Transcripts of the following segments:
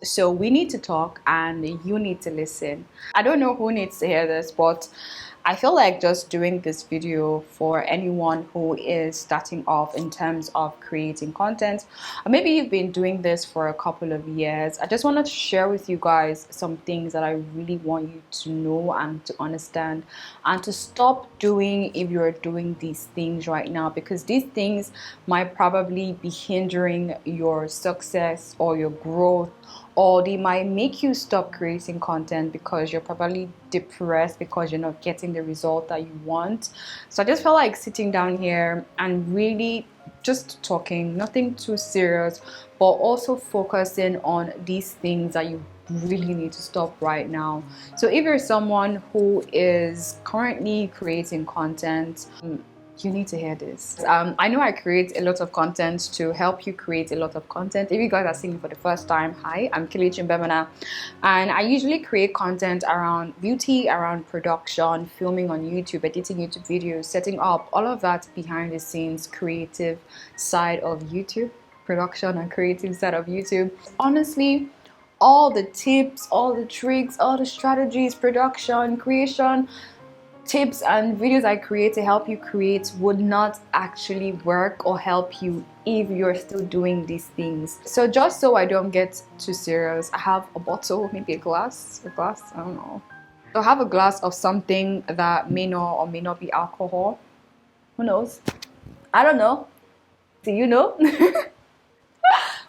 So we need to talk and you need to listen. I don't know who needs to hear this, but I feel like just doing this video for anyone who is starting off in terms of creating content, or maybe you've been doing this for a couple of years. I just wanted to share with you guys some things that I really want you to know and to understand and to stop doing if you're doing these things right now, because these things might probably be hindering your success or your growth, or they might make you stop creating content because you're probably depressed because you're not getting the result that you want. So I just felt like sitting down here and really just talking, nothing too serious, but also focusing on these things that you really need to stop right now. So if you're someone who is currently creating content, you need to hear this. I know I create a lot of content to help you create a lot of content. If you guys are seeing me for the first time, hi, I'm kelechi mgbemena, and I usually create content around beauty, around production, filming on YouTube, editing YouTube videos, setting up all of that behind the scenes creative side of YouTube, production and creative side of YouTube. Honestly, all the tips, all the tricks, all the strategies, production, creation, tips and videos I create to help you create would not actually work or help you if you're still doing these things. So just so I don't get too serious, I have a bottle, maybe a glass, I don't know. So I have a glass of something that may not or may not be alcohol. Who knows? I don't know. Do you know?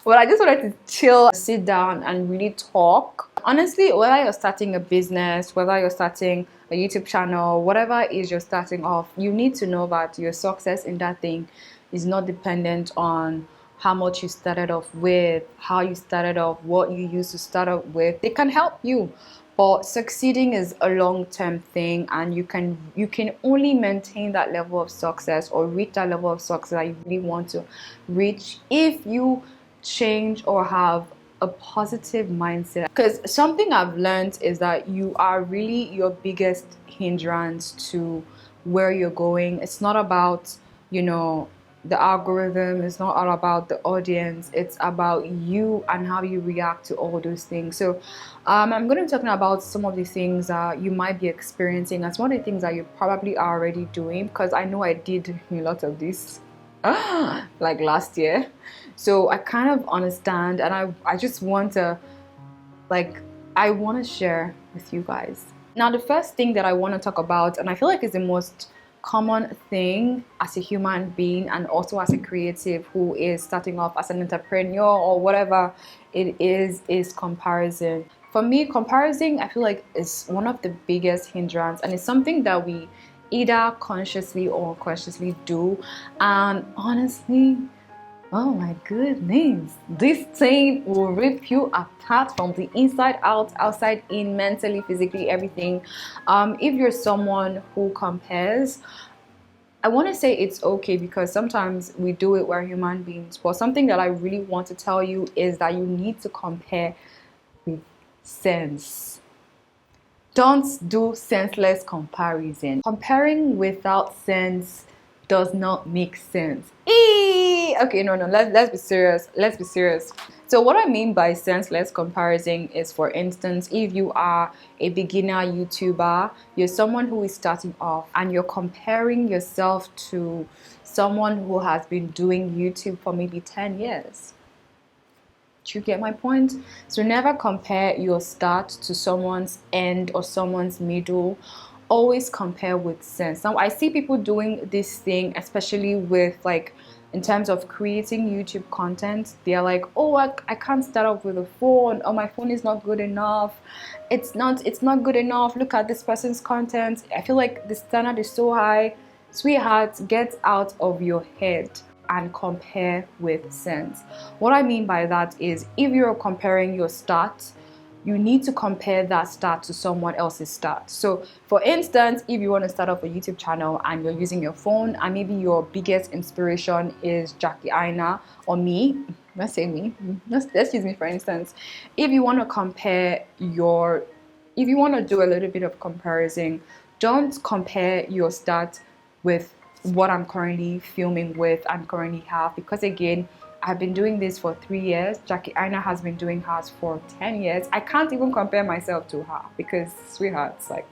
Well, I just wanted to chill, sit down and really talk. Honestly, whether you're starting a business, whether you're starting a YouTube channel, whatever it is you're starting off, you need to know that your success in that thing is not dependent on how much you started off with, how you started off, what you used to start off with. They can help you, but succeeding is a long-term thing, and you can only maintain that level of success or reach that level of success that you really want to reach if you change or have a positive mindset. Because something I've learned is that you are really your biggest hindrance to where you're going. It's not about, the algorithm. It's not all about the audience. It's about you and how you react to all those things. So I'm going to be talking about some of the things that you might be experiencing and some of the things that you probably are already doing, because I know I did a lot of this like last year. So I kind of understand, and I just want to share with you guys. Now, the first thing that I want to talk about, and I feel like is the most common thing as a human being and also as a creative who is starting off as an entrepreneur or whatever it is comparison. For me, comparison, I feel like, is one of the biggest hindrance, and it's something that we either consciously or unconsciously do. And honestly, oh my goodness, this thing will rip you apart from the inside out, outside in, mentally, physically, everything. If you're someone who compares, I want to say it's okay, because sometimes we do it, we're human beings. But something that I really want to tell you is that you need to compare with sense. Don't do senseless comparison. Comparing without sense does not make sense. Okay, no, let's be serious. Let's be serious. So what I mean by senseless comparison is, for instance, if you are a beginner YouTuber, you're someone who is starting off and you're comparing yourself to someone who has been doing YouTube for maybe 10 years. Do you get my point? So never compare your start to someone's end or someone's middle. Always compare with sense. Now, I see people doing this thing, especially with, like, in terms of creating YouTube content. They're like, oh, I can't start off with a phone, or my phone is not good enough. It's not good enough. Look at this person's content. I feel like the standard is so high. Sweetheart, get out of your head and compare with sense. What I mean by that is, if you're comparing your start, you need to compare that start to someone else's start. So for instance, if you want to start off a YouTube channel and you're using your phone, and maybe your biggest inspiration is Jackie Aina or me, let's say me, let's use me for instance. If you want to do a little bit of comparison, don't compare your start with what I'm currently filming with and currently have, because again, I've been doing this for 3 years. Jackie Aina has been doing hers for 10 years. I can't even compare myself to her because, sweethearts, like,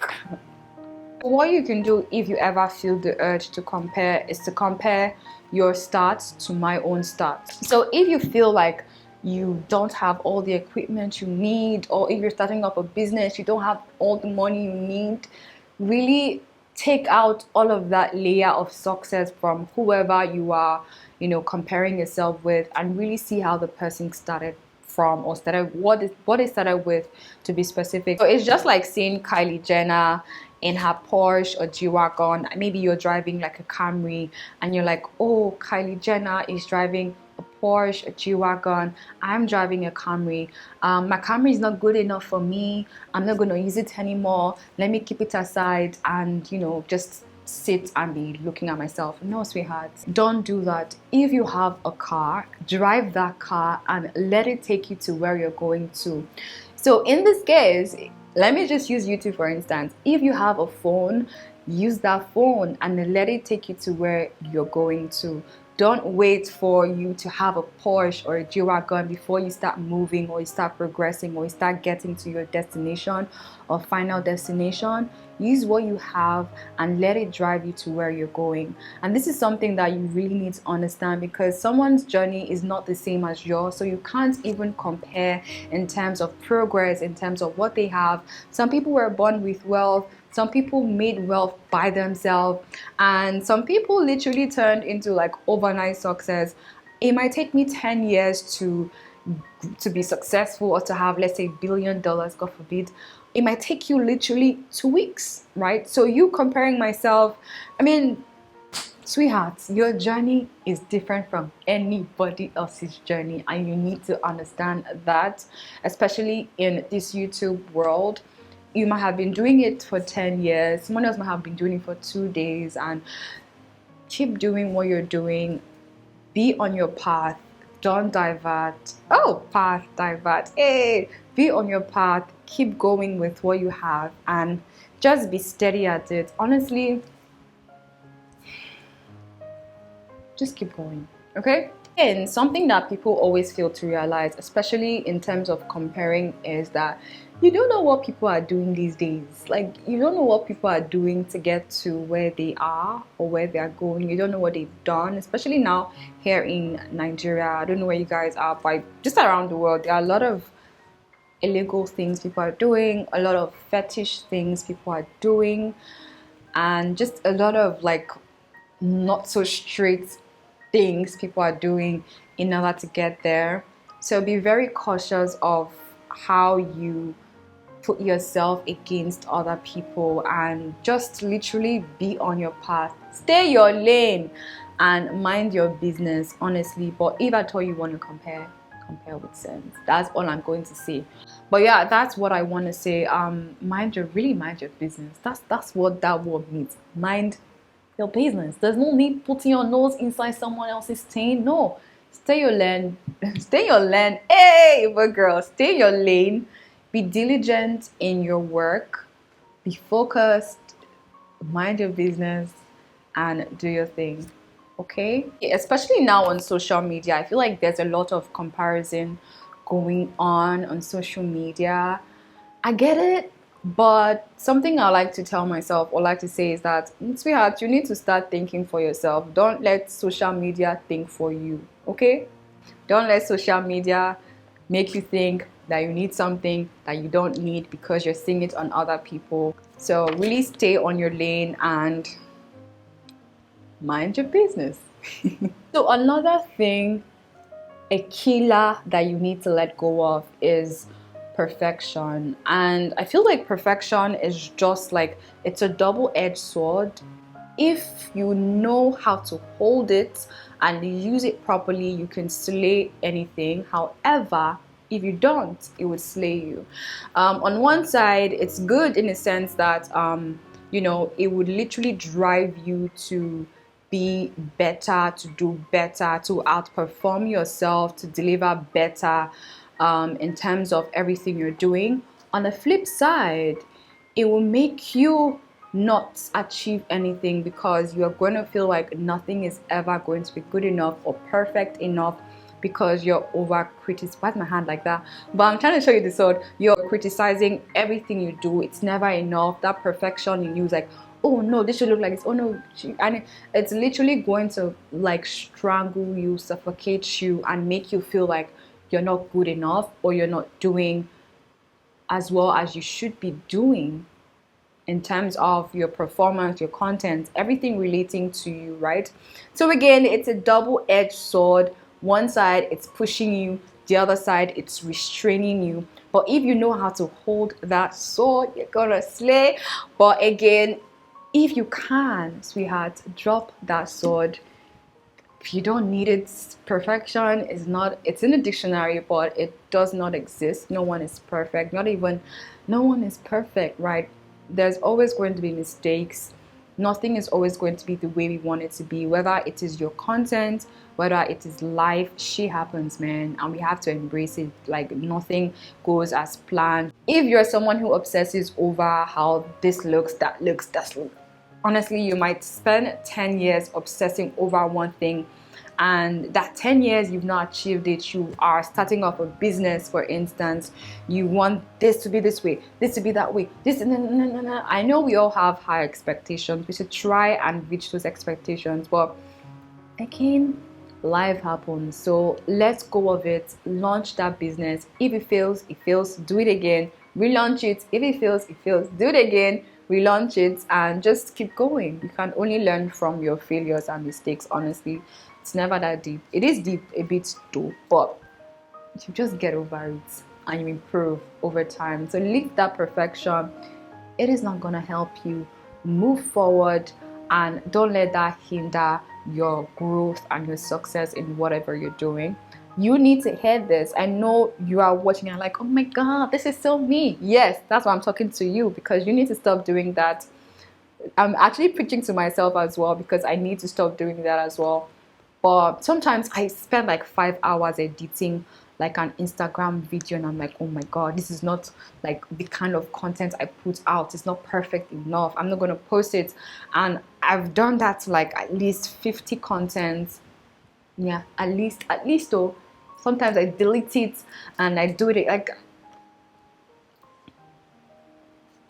what you can do if you ever feel the urge to compare is to compare your stats to my own stats. So if you feel like you don't have all the equipment you need, or if you're starting up a business, you don't have all the money you need, really take out all of that layer of success from whoever you are, comparing yourself with, and really see how the person started from, or started what it started with, to be specific. So it's just like seeing Kylie Jenner in her Porsche or G-Wagon. Maybe you're driving like a Camry and you're like, oh, Kylie Jenner is driving a Porsche, a G-Wagon. I'm driving a Camry. My Camry is not good enough for me. I'm not going to use it anymore. Let me keep it aside and, just sit and be looking at myself. No, sweetheart, don't do that. If you have a car, drive that car and let it take you to where you're going to. So in this case, let me just use YouTube for instance. If you have a phone, use that phone and let it take you to where you're going to. Don't wait for you to have a Porsche or a G-Wagon before you start moving, or you start progressing, or you start getting to your destination or final destination. Use what you have and let it drive you to where you're going. And this is something that you really need to understand, because someone's journey is not the same as yours. So you can't even compare in terms of progress, in terms of what they have. Some people were born with wealth. Some people made wealth by themselves, and some people literally turned into like overnight success. It might take me 10 years to be successful, or to have, let's say, $1 billion, God forbid. It might take you literally 2 weeks, right? So you comparing myself, sweethearts, your journey is different from anybody else's journey, and you need to understand that, especially in this YouTube world. You might have been doing it for 10 years. Someone else might have been doing it for 2 days. And keep doing what you're doing. Be on your path. Don't divert. Oh, path, divert. Hey, be on your path. Keep going with what you have. And just be steady at it. Honestly, just keep going. Okay? And something that people always fail to realize, especially in terms of comparing, is that you don't know what people are doing these days. Like, you don't know what people are doing to get to where they are or where they are going. You don't know what they've done, especially now here in Nigeria. I don't know where you guys are, but just around the world, there are a lot of illegal things people are doing, a lot of fetish things people are doing, and just a lot of like not so straight things people are doing in order to get there. So be very cautious of how you put yourself against other people, and just literally be on your path. Stay your lane and mind your business, honestly. But if at all you want to compare with sense. That's all I'm going to say. But yeah, that's what I want to say. Mind your business. That's what that word means. Mind your business. There's no need putting your nose inside someone else's thing. No, stay your lane. Stay your lane. Hey, but girl, stay your lane. Be diligent in your work. Be focused. Mind your business and do your thing. Okay? Especially now on social media, I feel like there's a lot of comparison going on social media. I get it. But something I like to tell myself, or like to say, is that, sweetheart, you need to start thinking for yourself. Don't let social media think for you, okay? Don't let social media make you think that you need something that you don't need because you're seeing it on other people. So really stay on your lane and mind your business. So another thing, a killer that you need to let go of, is perfection. And I feel like perfection is just like, it's a double-edged sword. If you know how to hold it and use it properly, you can slay anything. However, if you don't, it would slay you. On one side, it's good in a sense that it would literally drive you to be better, to do better, to outperform yourself, to deliver better in terms of everything you're doing. On the flip side, it will make you not achieve anything, because you're going to feel like nothing is ever going to be good enough or perfect enough because you're over criticizing. Why's my hand like that? But I'm trying to show you the sword. You're criticizing everything you do. It's never enough. That perfection in you is like, oh no, this should look like this. Oh no, and it's literally going to like strangle you, suffocate you, and make you feel like you're not good enough, or you're not doing as well as you should be doing in terms of your performance, your content, everything relating to you, right? So again, it's a double-edged sword. One side, it's pushing you. The other side, it's restraining you. But if you know how to hold that sword, you're gonna slay. But again, if you can, sweetheart, drop that sword. You don't need it. Perfection is not, it's in the dictionary, but it does not exist. No one is perfect. Not even, no one is perfect, right? There's always going to be mistakes. Nothing is always going to be the way we want it to be, whether it is your content, whether it is life. Shit happens, man, and we have to embrace it. Like, nothing goes as planned. If you're someone who obsesses over how this looks, that looks, that's look, honestly, you might spend 10 years obsessing over one thing, and that 10 years you've not achieved it. You are starting off a business, for instance. You want this to be this way, this to be that way, this, no. I know we all have high expectations. We should try and reach those expectations, but again, life happens. So let go of it. Launch that business. If it fails, it fails. Do it again. Relaunch it. If it fails, it fails. Do it again. Relaunch it, and just keep going. You can only learn from your failures and mistakes. Honestly, it's never that deep. It is deep a bit though, but you just get over it and you improve over time. So leave that perfection. It is not gonna help you move forward, and don't let that hinder your growth and your success in whatever you're doing. You need to hear this. I know you are watching and like, oh my god, this is so me. Yes, that's why I'm talking to you, because you need to stop doing that. I'm actually preaching to myself as well, because I need to stop doing that as well. But sometimes I spend like 5 hours editing like an Instagram video, and I'm like, oh my god, this is not like the kind of content I put out. It's not perfect enough. I'm not gonna post it. And I've done that to like at least 50 contents. Yeah, at least though. Sometimes I delete it and I do it like,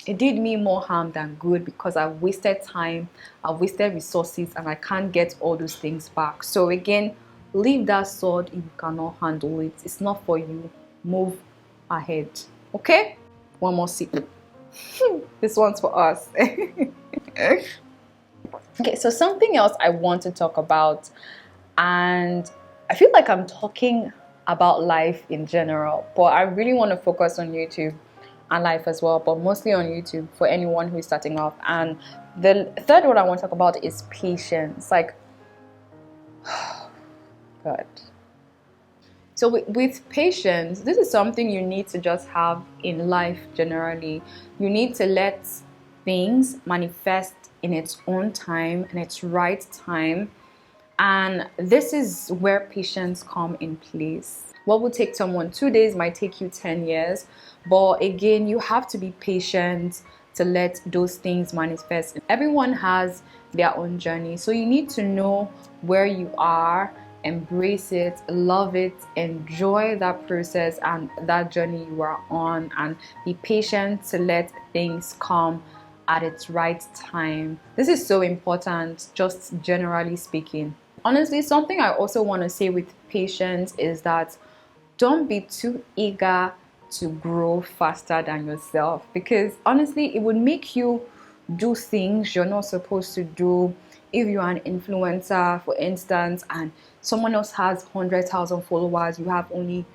it did me more harm than good, because I've wasted time, I've wasted resources, and I can't get all those things back. So again, leave that sword if you cannot handle it. It's not for you. Move ahead. Okay? One more sip. This one's for us. Okay, so something else I want to talk about, and I feel like I'm talking about life in general, but I really want to focus on YouTube and life as well, but mostly on YouTube for anyone who is starting off. And the third one I want to talk about is patience. Like, God. So with patience, this is something you need to just have in life generally. You need to let things manifest in its own time, in its right time. And this is where patience come in place. What will take someone 2 days might take you 10 years. But again, you have to be patient to let those things manifest. Everyone has their own journey. So you need to know where you are, embrace it, love it, enjoy that process and that journey you are on, and be patient to let things come at its right time. This is so important, just generally speaking. Honestly, something I also want to say with patience is that don't be too eager to grow faster than yourself, because honestly, it would make you do things you're not supposed to do. If you're an influencer, for instance, and someone else has 100,000 followers, you have only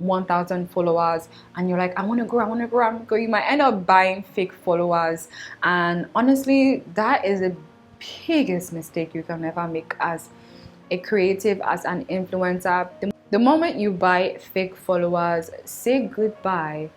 1,000 followers, and you're like, I want to grow, I want to grow, I want to grow. You might end up buying fake followers, and honestly, that is the biggest mistake you can ever make as a creative, as an influencer. The moment you buy fake followers, say goodbye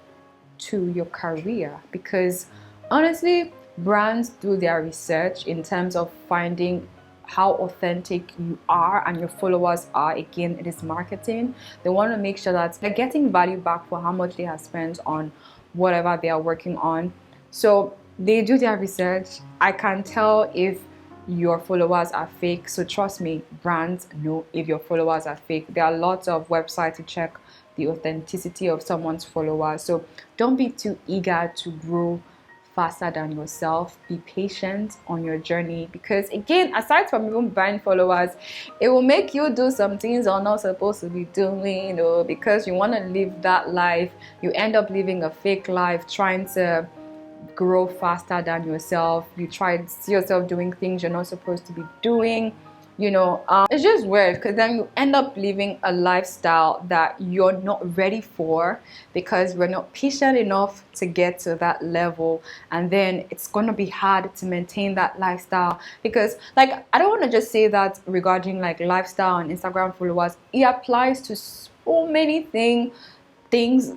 to your career, because honestly, brands do their research in terms of finding how authentic you are and your followers are. Again, it is marketing. They want to make sure that they're getting value back for how much they have spent on whatever they are working on. So they do their research. I can tell if your followers are fake. So trust me, brands know if your followers are fake. There are lots of websites to check the authenticity of someone's followers. So don't be too eager to grow faster than yourself. Be patient on your journey, because again, aside from even buying followers, it will make you do some things you're not supposed to be doing, you know, because you want to live that life. You end up living a fake life, trying to grow faster than yourself. You try to see yourself doing things you're not supposed to be doing. You know, it's just weird, because then you end up living a lifestyle that you're not ready for, because we're not patient enough to get to that level. And then it's gonna be hard to maintain that lifestyle, because like, I don't want to just say that regarding like lifestyle and Instagram followers. It applies to so many things.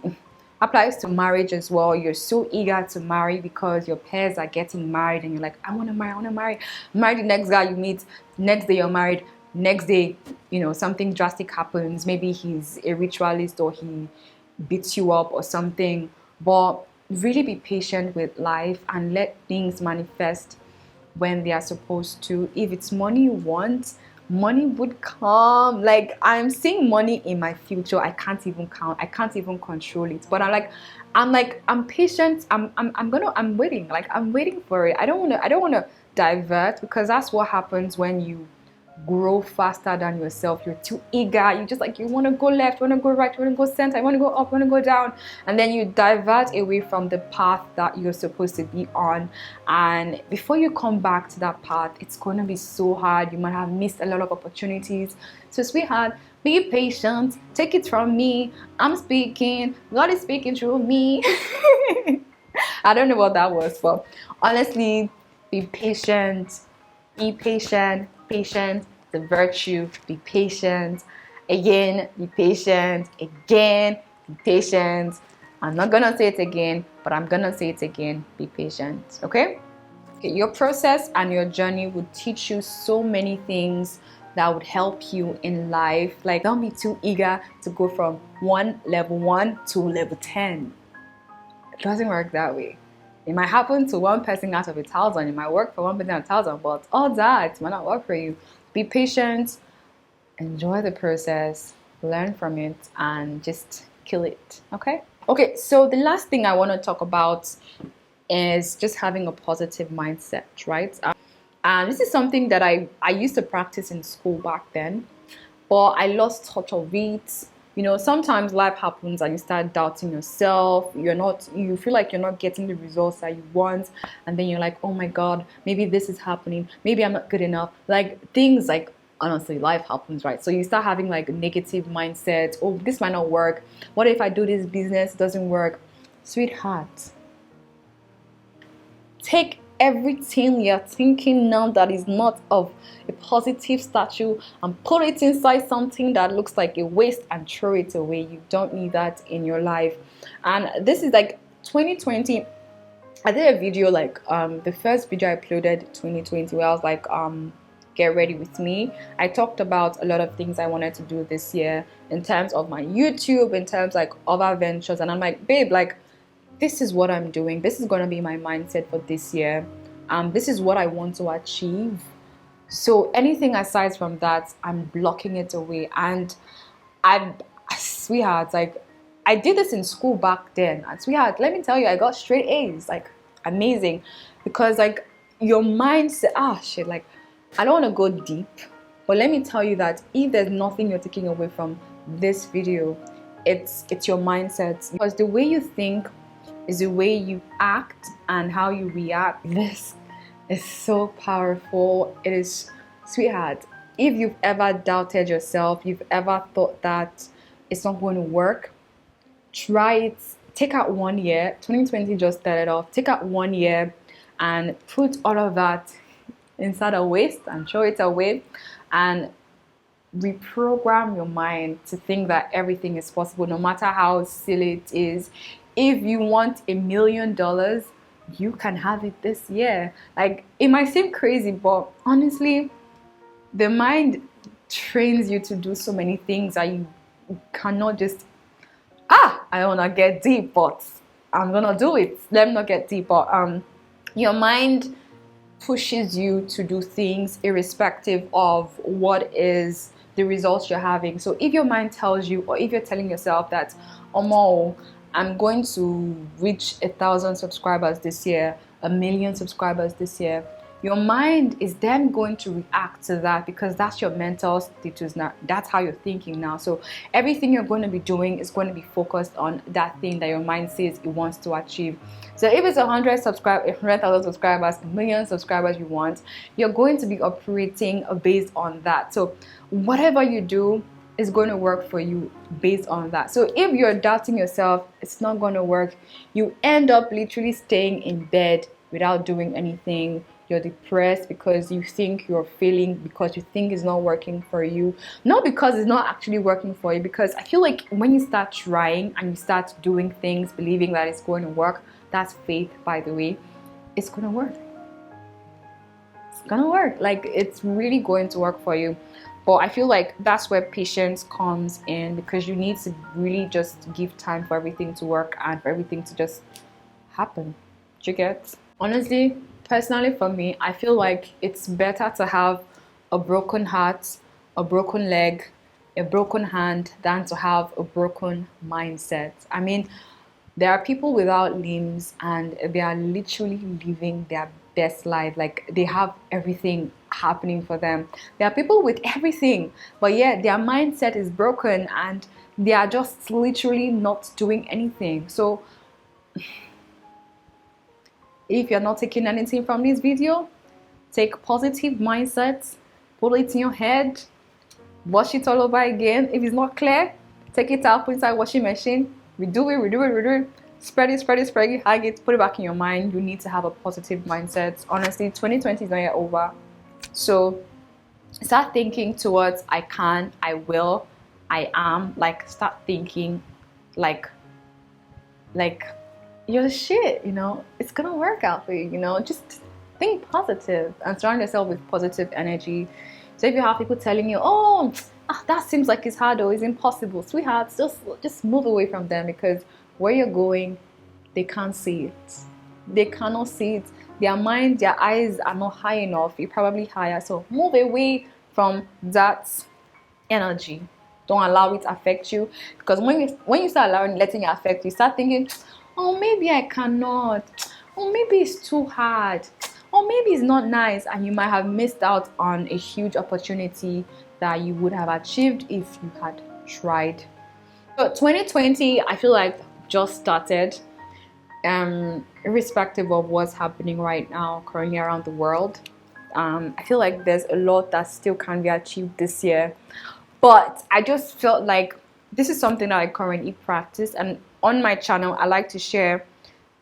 Applies to marriage as well. You're so eager to marry because your peers are getting married, and you're like, I want to marry, I want to marry. Marry the next guy you meet. Next day you're married. Next day, you know, something drastic happens. Maybe he's a ritualist, or he beats you up or something. But really be patient with life and let things manifest when they are supposed to. If it's money you want, money would come. Like, I'm seeing money in my future. I can't even count, I can't even control it, but I'm patient. I'm waiting. Like, I'm waiting for it. I don't want to divert, because that's what happens when you grow faster than yourself. You're too eager. You just like, you want to go left, you want to go right, you want to go center, you want to go up, you want to go down, and then you divert away from the path that you're supposed to be on. And before you come back to that path, it's going to be so hard. You might have missed a lot of opportunities. So sweetheart, be patient. Take it from me. I'm speaking. God is speaking through me. I don't know what that was, but honestly, be patient. Be patient. Patient, the virtue. Be patient. Again, be patient. Again, be patient. I'm not gonna say it again, but I'm gonna say it again. Be patient. Okay? Okay, your process and your journey would teach you so many things that would help you in life. Like, don't be too eager to go from level 1 to level 10. It doesn't work that way. It might happen to one person out of 1,000. It might work for one person out of 1,000, but all that might not work for you. Be patient, enjoy the process, learn from it, and just kill it. Okay? Okay, so the last thing I want to talk about is just having a positive mindset, right? And this is something that I used to practice in school back then, but I lost touch of it. You know, sometimes life happens and you start doubting yourself. You feel like you're not getting the results that you want, and then you're like, oh my God, maybe this is happening. Maybe I'm not good enough. Like, things like, honestly, life happens, right? So you start having like a negative mindset. Oh, this might not work. What if I do this business, it doesn't work? Sweetheart, take everything you're thinking now that is not of a positive stature and put it inside something that looks like a waste and throw it away. You don't need that in your life. And this is like 2020. I did a video, like the first video I uploaded 2020, where I was like, get ready with me. I talked about a lot of things I wanted to do this year in terms of my YouTube, in terms like other ventures, and I'm like, babe, like, this is what I'm doing. This is going to be my mindset for this year. This is what I want to achieve. So anything aside from that, I'm blocking it away. And sweetheart, like, I did this in school back then. And sweetheart, let me tell you, I got straight A's. Like, amazing. Because like, your mindset, like, I don't want to go deep, but let me tell you that if there's nothing you're taking away from this video, it's your mindset. Because the way you think is the way you act and how you react. This is so powerful. It is, sweetheart, if you've ever doubted yourself, you've ever thought that it's not going to work, try it. Take out 1 year. 2020 just started off. Take out 1 year and put all of that inside a waste and throw it away, and reprogram your mind to think that everything is possible, no matter how silly it is. If you want $1 million, you can have it this year. Like, it might seem crazy, but honestly, the mind trains you to do so many things that you cannot just, I don't want to get deep, but I'm gonna do it. Let me not get deep, but your mind pushes you to do things irrespective of what is the results you're having. So if your mind tells you, or if you're telling yourself that, Omo, I'm going to reach 1,000 subscribers this year, 1,000,000 subscribers this year, your mind is then going to react to that because that's your mental status now. That's how you're thinking now. So everything you're going to be doing is going to be focused on that thing that your mind says it wants to achieve. So if it's 100,000 subscribers, 1,000,000 subscribers you want, you're going to be operating based on that. So whatever you do is going to work for you based on that. So if you're doubting yourself, it's not going to work. You end up literally staying in bed without doing anything. You're depressed because you think you're failing, because you think it's not working for you. Not because it's not actually working for you, because I feel like when you start trying and you start doing things, believing that it's going to work, that's faith, by the way, it's going to work. It's going to work. Like, it's really going to work for you. But I feel like that's where patience comes in, because you need to really just give time for everything to work and for everything to just happen. Do you get? Honestly, personally for me, I feel like it's better to have a broken heart, a broken leg, a broken hand than to have a broken mindset. I mean, there are people without limbs and they are literally living their best life. Like, they have everything happening for them. There are people with everything, but yet their mindset is broken and they are just literally not doing anything. So if you're not taking anything from this video, take positive mindsets, put it in your head, wash it all over again. If it's not clear, take it out, put it inside washing machine, redo it, spread it, hang it, put it back in your mind. You need to have a positive mindset. Honestly, 2020 is not yet over. So start thinking towards I can, I will, I am. Like, start thinking like you're the shit, you know, it's gonna work out for you, you know, just think positive and surround yourself with positive energy. So if you have people telling you, oh, that seems like it's hard or it's impossible, sweethearts, just move away from them, because where you're going, they can't see it. They cannot see it. Their mind, their eyes are not high enough. You're probably higher. So move away from that energy. Don't allow it to affect you, because when you start letting it affect you, start thinking, oh, maybe I cannot, or maybe it's too hard, or maybe it's not nice, and you might have missed out on a huge opportunity that you would have achieved if you had tried. So 2020, I feel like just started, irrespective of what's happening right now currently around the world. I feel like there's a lot that still can be achieved this year, but I just felt like this is something that I currently practice, and on my channel I like to share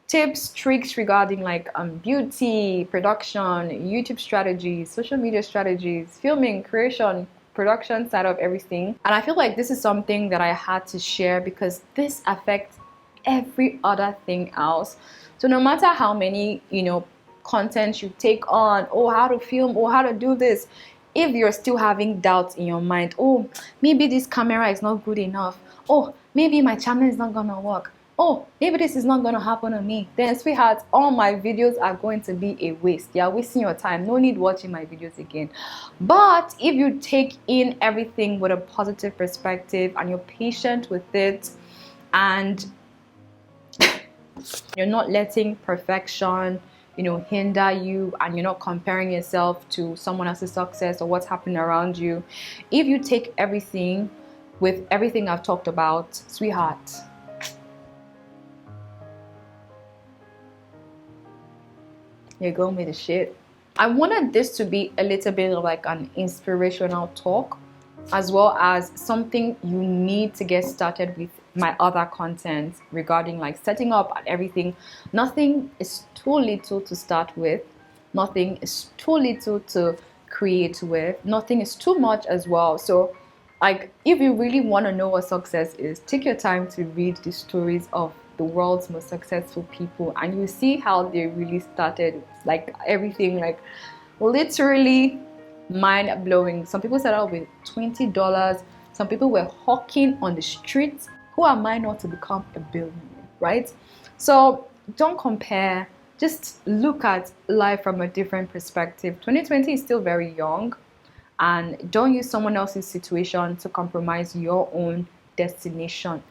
tips, tricks regarding like beauty, production, YouTube strategies, social media strategies, filming, creation, production side of everything. And I feel like this is something that I had to share because this affects every other thing else. So no matter how many, you know, content you take on, or how to film, or how to do this, if you're still having doubts in your mind, oh, maybe this camera is not good enough, oh, maybe my channel is not gonna work, oh, maybe this is not gonna happen to me, then sweetheart, all my videos are going to be a waste. You're wasting your time. No need watching my videos again. But if you take in everything with a positive perspective and you're patient with it, and you're not letting perfection, you know, hinder you, and you're not comparing yourself to someone else's success or what's happening around you, if you take everything with everything I've talked about, sweetheart, you're going with the shit. I wanted this to be a little bit of like an inspirational talk, as well as something you need to get started with my other content regarding like setting up and everything. Nothing is too little to start with. Nothing is too little to create with. Nothing is too much as well. So like, if you really want to know what success is, take your time to read the stories of the world's most successful people, and you see how they really started, like everything, like literally mind-blowing. Some people started out with $20. Some people were hawking on the streets. Who am I not to become a billionaire, right? So don't compare, just look at life from a different perspective. 2020 is still very young, and don't use someone else's situation to compromise your own destination.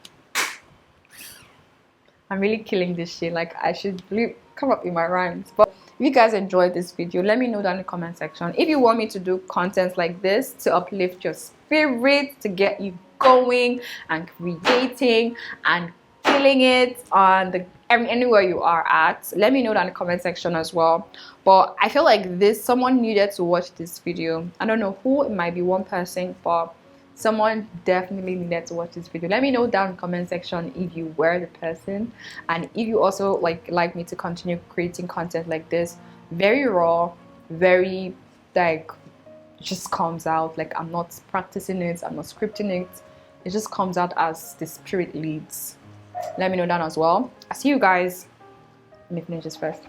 I'm really killing this shit. Like, I should really come up with my rhymes. But if you guys enjoyed this video, let me know down in the comment section. If you want me to do content like this to uplift your spirit, to get you going and creating and killing it on the anywhere you are at, let me know down in the comment section as well. But I feel like someone needed to watch this video. I don't know who, it might be one person, but someone definitely needed to watch this video. Let me know down in the comment section if you were the person, and if you also like me to continue creating content like this, very raw, very like, just comes out. Like, I'm not practicing it, I'm not scripting it, it just comes out as the spirit leads. Let me know down as well. I'll see you guys. Let me finish this first.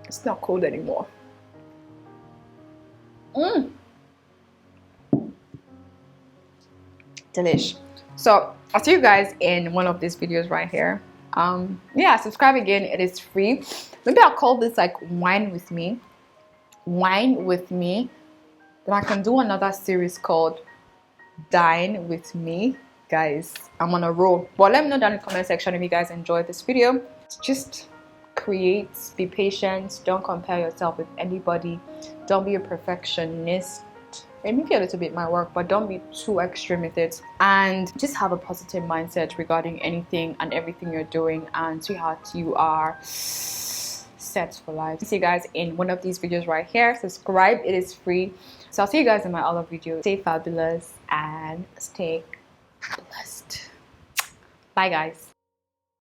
It's not cold anymore. Delish. So I'll see you guys in one of these videos right here. Yeah, subscribe again, it is free. Maybe I'll call this like wine with me. Then I can do another series called Dine with Me. Guys, I'm on a roll. But let me know down in the comment section if you guys enjoyed this video. Just create, be patient, don't compare yourself with anybody, don't be a perfectionist. It may be a little bit my work, but don't be too extreme with it, and just have a positive mindset regarding anything and everything you're doing, and sweetheart, you are set for life. See you guys in one of these videos right here. Subscribe, it is free. So I'll see you guys in my other video. Stay fabulous and stay blessed. Bye guys.